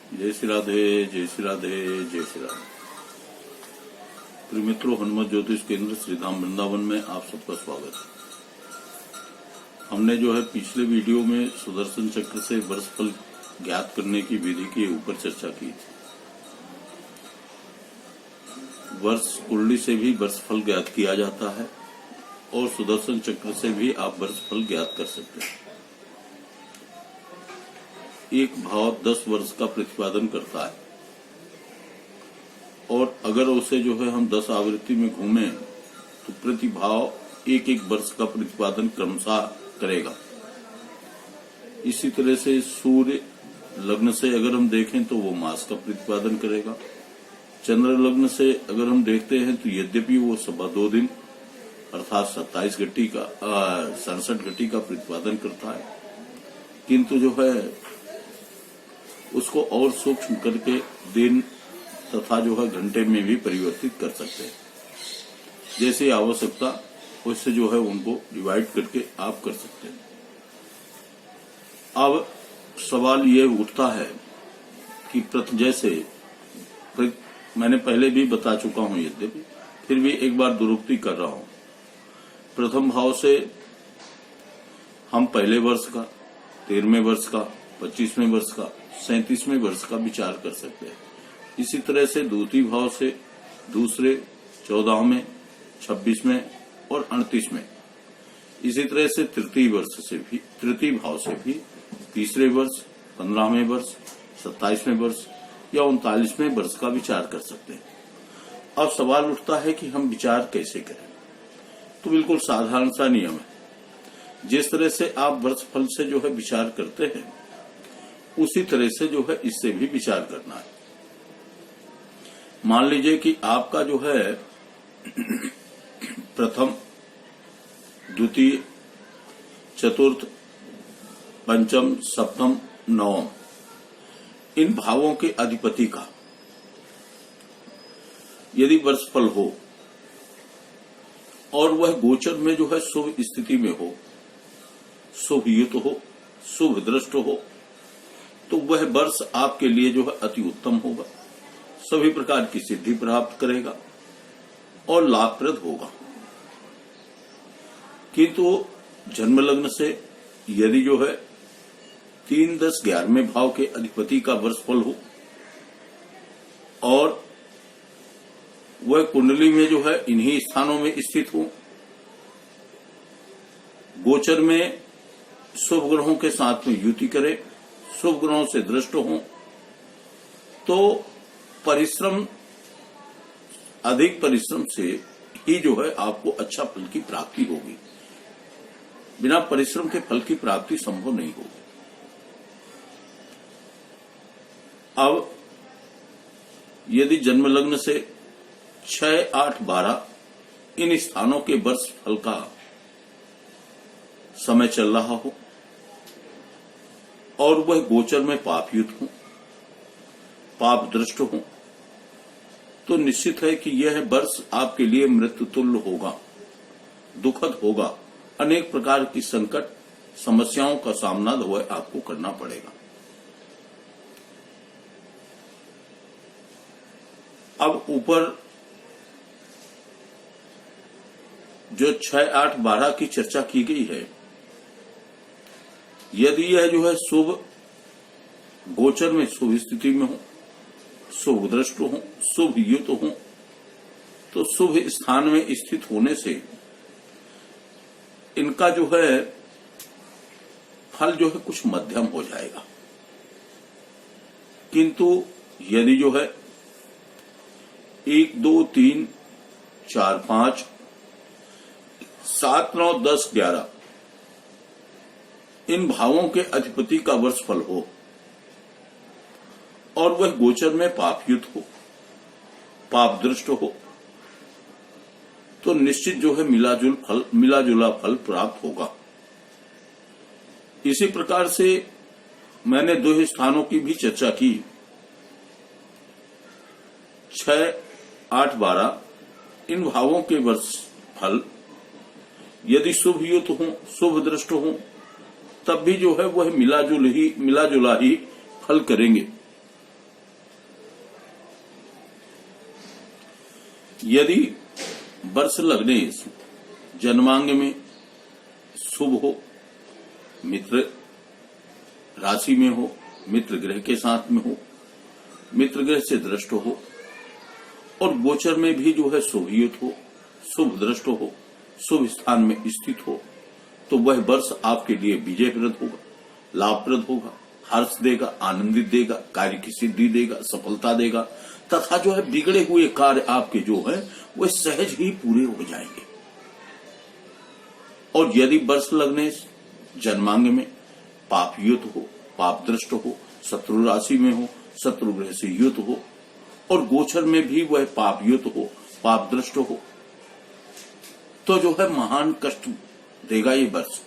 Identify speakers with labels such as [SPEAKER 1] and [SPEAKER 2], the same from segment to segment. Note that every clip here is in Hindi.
[SPEAKER 1] जय श्री राधे, जय श्री राधे, जय श्री राधे। प्रिय मित्रों, हनुमत ज्योतिष केंद्र श्रीधाम वृंदावन में आप सबका स्वागत है। हमने पिछले वीडियो में सुदर्शन चक्र से वर्षफल ज्ञात करने की विधि के ऊपर चर्चा की थी। वर्ष कुंडली से भी वर्षफल ज्ञात किया जाता है और सुदर्शन चक्र से भी आप वर्षफल ज्ञात कर सकते हैं। एक भाव 10 वर्ष का प्रतिपादन करता है और अगर उसे हम 10 आवृत्ति में घूमें तो प्रति भाव एक वर्ष का प्रतिपादन क्रमशः करेगा। इसी तरह से सूर्य लग्न से अगर हम देखें तो वो मास का प्रतिपादन करेगा। चंद्र लग्न से अगर हम देखते हैं तो यद्यपि वो 2.25 दिन अर्थात 27 घटी का 67 घटी का प्रतिपादन करता है, किंतु उसको और सूक्ष्म करके दिन तथा घंटे में भी परिवर्तित कर सकते हैं। जैसे आवश्यकता उससे उनको डिवाइड करके आप कर सकते हैं। अब सवाल ये उठता है कि जैसे मैंने पहले भी बता चुका हूं, यद्यपि फिर भी एक बार दुरुक्ति कर रहा हूं। प्रथम भाव से हम पहले वर्ष का, 13वें वर्ष का, 25वें वर्ष का, 37वें वर्ष का विचार कर सकते हैं। इसी तरह से द्वितीय भाव से दूसरे, 14वें, 26वें और 38वें। इसी तरह से तृतीय भाव से भी तीसरे वर्ष, 15वें वर्ष, 27वें वर्ष या 39वें वर्ष का विचार कर सकते हैं। अब सवाल उठता है कि हम विचार कैसे करें। तो बिल्कुल साधारण सा नियम है। जिस तरह से आप वर्षफल से विचार करते हैं उसी तरह से इससे भी विचार करना है। मान लीजिए कि आपका प्रथम, द्वितीय, चतुर्थ, पंचम, सप्तम, नवम इन भावों के अधिपति का यदि वर्षफल हो और वह गोचर में शुभ स्थिति में हो, शुभ युत हो, शुभ दृष्ट हो, तो वह वर्ष आपके लिए अति उत्तम होगा, सभी प्रकार की सिद्धि प्राप्त करेगा और लाभप्रद होगा। किंतु जन्म लग्न से यदि 3, 10, 11वें भाव के अधिपति का वर्षफल हो और वह कुंडली में इन्हीं स्थानों में स्थित हो, गोचर में शुभ ग्रहों के साथ में युति करे, शुभ ग्रहों से दृष्ट हो, तो अधिक परिश्रम से ही आपको अच्छा फल की प्राप्ति होगी। बिना परिश्रम के फल की प्राप्ति संभव नहीं होगी। अब यदि जन्म लग्न से 6, 8, 12 इन स्थानों के वर्ष फल का समय चल रहा हो और वह गोचर में पापयुत हो, पाप दृष्ट हो, तो निश्चित है कि यह वर्ष आपके लिए मृत्यु तुल्य होगा, दुखद होगा। अनेक प्रकार की संकट, समस्याओं का सामना आपको करना पड़ेगा। अब ऊपर जो 6, 8, 12 की चर्चा की गई है, यदि यह शुभ गोचर में शुभ स्थिति में हो, शुभ दृष्ट हो, शुभ युत हो, तो शुभ स्थान में स्थित होने से इनका फल कुछ मध्यम हो जाएगा। किंतु यदि 1, 2, 3, 4, 5, 7, 9, 10, 11 इन भावों के अधिपति का वर्षफल हो और वह गोचर में पापयुत हो, पाप दृष्ट हो, तो निश्चित मिला जुला फल प्राप्त होगा। इसी प्रकार से मैंने 2 स्थानों की भी चर्चा की। 6, 8, 12 इन भावों के वर्ष फल यदि शुभ युत हो, शुभ दृष्ट हो, तब भी वह मिला जुला ही फल करेंगे। यदि वर्ष लगने जन्मांग में शुभ हो, मित्र राशि में हो, मित्र ग्रह के साथ में हो, मित्र ग्रह से दृष्ट हो और गोचर में भी जो है शुभयुत हो, शुभ दृष्ट हो, शुभ स्थान में स्थित हो, तो वह वर्ष आपके लिए विजयप्रद होगा, लाभप्रद होगा, हर्ष देगा, आनंदित देगा, कार्य की सिद्धि देगा, सफलता देगा तथा जो है बिगड़े हुए कार्य आपके जो है वह सहज ही पूरे हो जाएंगे। और यदि वर्ष लगने जन्मांग में पाप युत हो, पाप दृष्ट हो, शत्रु राशि में हो, शत्रु ग्रह से युत हो और गोचर में भी वह पाप युत हो, पाप दृष्ट हो, तो जो है महान कष्ट देगा ये वर्ष।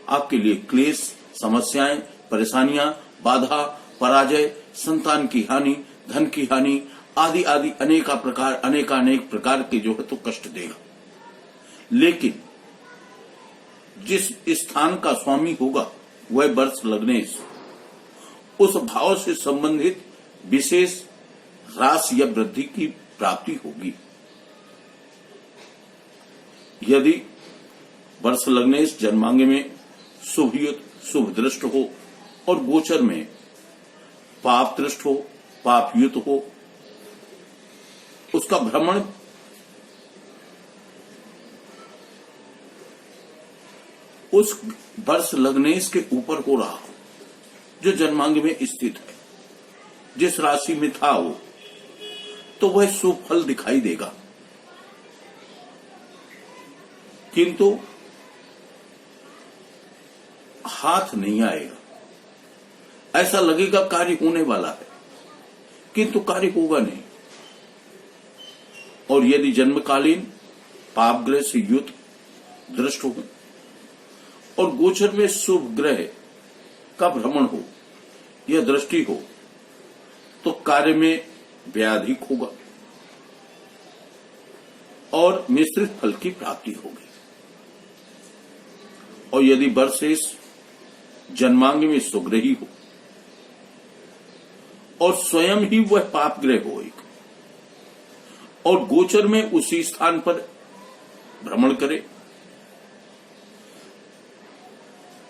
[SPEAKER 1] आपके लिए क्लेश, समस्याएं, परेशानियां, बाधा, पराजय, संतान की हानि, धन की हानि आदि आदि अनेकानेक प्रकार के जो है तो कष्ट देगा। लेकिन जिस स्थान का स्वामी होगा वह वर्ष लगने उस भाव से संबंधित विशेष ह्रास या वृद्धि की प्राप्ति होगी। यदि वर्ष लगने जन्मांग में शुभयुत, शुभ दृष्ट हो और गोचर में पाप दृष्ट हो, पाप युत हो, उसका भ्रमण उस वर्ष लगनेश के ऊपर हो रहा हो जो जन्मांग में स्थित है, जिस राशि में था वो, तो वह शुभ फल दिखाई देगा। किंतु हाथ नहीं आएगा, ऐसा लगेगा कार्य होने वाला है किंतु कार्य होगा नहीं। और यदि जन्मकालीन पाप ग्रह से युत दृष्ट हो और गोचर में शुभ ग्रह का भ्रमण हो या दृष्टि हो तो कार्य में व्याधिक होगा और मिश्रित फल की प्राप्ति होगी। और यदि वर्ष जन्मांग में सुग्रही हो और स्वयं ही वह पाप ग्रह हो एक और गोचर में उसी स्थान पर भ्रमण करे,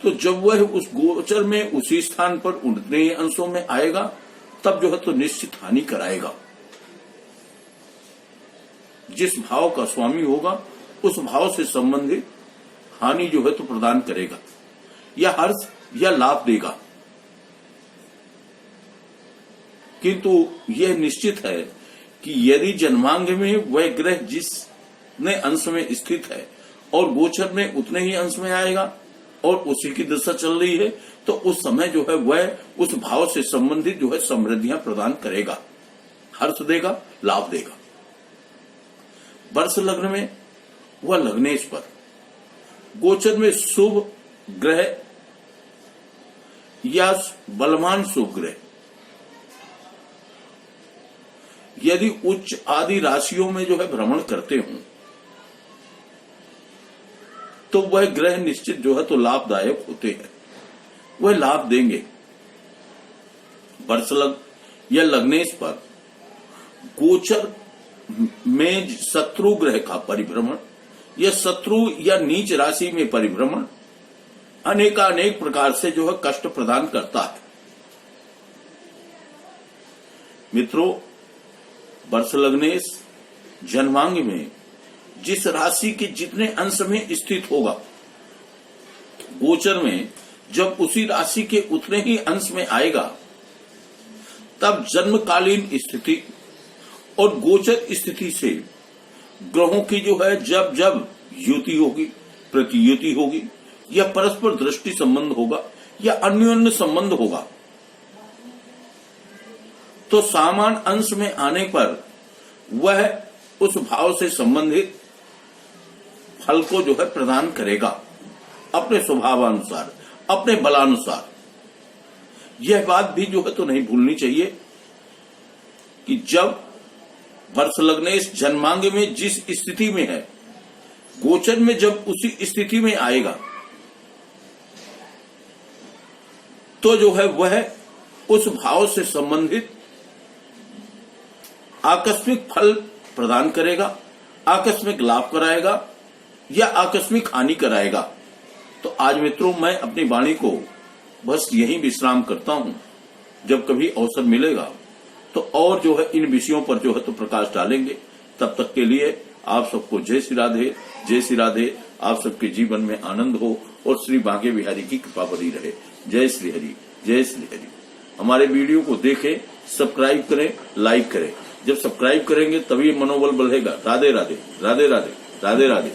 [SPEAKER 1] तो जब वह उस गोचर में उसी स्थान पर उतने ही अंशों में आएगा तब जो है तो निश्चित हानि कराएगा। जिस भाव का स्वामी होगा उस भाव से संबंधित हानि जो है तो प्रदान करेगा या हर्ष या लाभ देगा। किंतु यह निश्चित है कि यदि जन्मांग में वह ग्रह जिसने अंश में स्थित है और गोचर में उतने ही अंश में आएगा और उसी की दशा चल रही है, तो उस समय जो है वह उस भाव से संबंधित जो है समृद्धियां प्रदान करेगा, हर्ष देगा, लाभ देगा। वर्ष लग्न में वह लग्नेश पर गोचर में शुभ ग्रह या बलवान शुभ ग्रह यदि उच्च आदि राशियों में जो है भ्रमण करते हों तो वह ग्रह निश्चित जो है तो लाभदायक होते हैं, वह लाभ देंगे। वर्ष लग या लग्नेश पर गोचर में शत्रु ग्रह का परिभ्रमण या शत्रु या नीच राशि में परिभ्रमण अनेकानेक प्रकार से जो है कष्ट प्रदान करता है। मित्रों, वर्ष लग्नेश जन्मांग में जिस राशि के जितने अंश में स्थित होगा, गोचर में जब उसी राशि के उतने ही अंश में आएगा तब जन्मकालीन स्थिति और गोचर स्थिति से ग्रहों की जो है जब जब युति होगी, प्रतियुति होगी या परस्पर दृष्टि संबंध होगा या अन्योन्य संबंध होगा, तो समान अंश में आने पर वह उस भाव से संबंधित फल को जो है प्रदान करेगा अपने स्वभावानुसार, अपने बलानुसार। यह बात भी जो है तो नहीं भूलनी चाहिए कि जब वर्ष लग्नेश जन्मांग में जिस स्थिति में है, गोचर में जब उसी स्थिति में आएगा तो जो है वह उस भाव से संबंधित आकस्मिक फल प्रदान करेगा, आकस्मिक लाभ कराएगा या आकस्मिक हानि कराएगा। तो आज मित्रों मैं अपनी वाणी को बस यही विश्राम करता हूं। जब कभी अवसर मिलेगा तो और जो है इन विषयों पर जो है तो प्रकाश डालेंगे। तब तक के लिए आप सबको जय श्री राधे, जय श्री राधे। आप सबके जीवन में आनंद हो और श्री बांके बिहारी की कृपा बनी रहे। जय श्री हरि, जय श्री हरि। हमारे वीडियो को देखें, सब्सक्राइब करें, लाइक करें। जब सब्सक्राइब करेंगे तभी मनोबल बढ़ेगा। राधे राधे, राधे राधे, राधे राधे।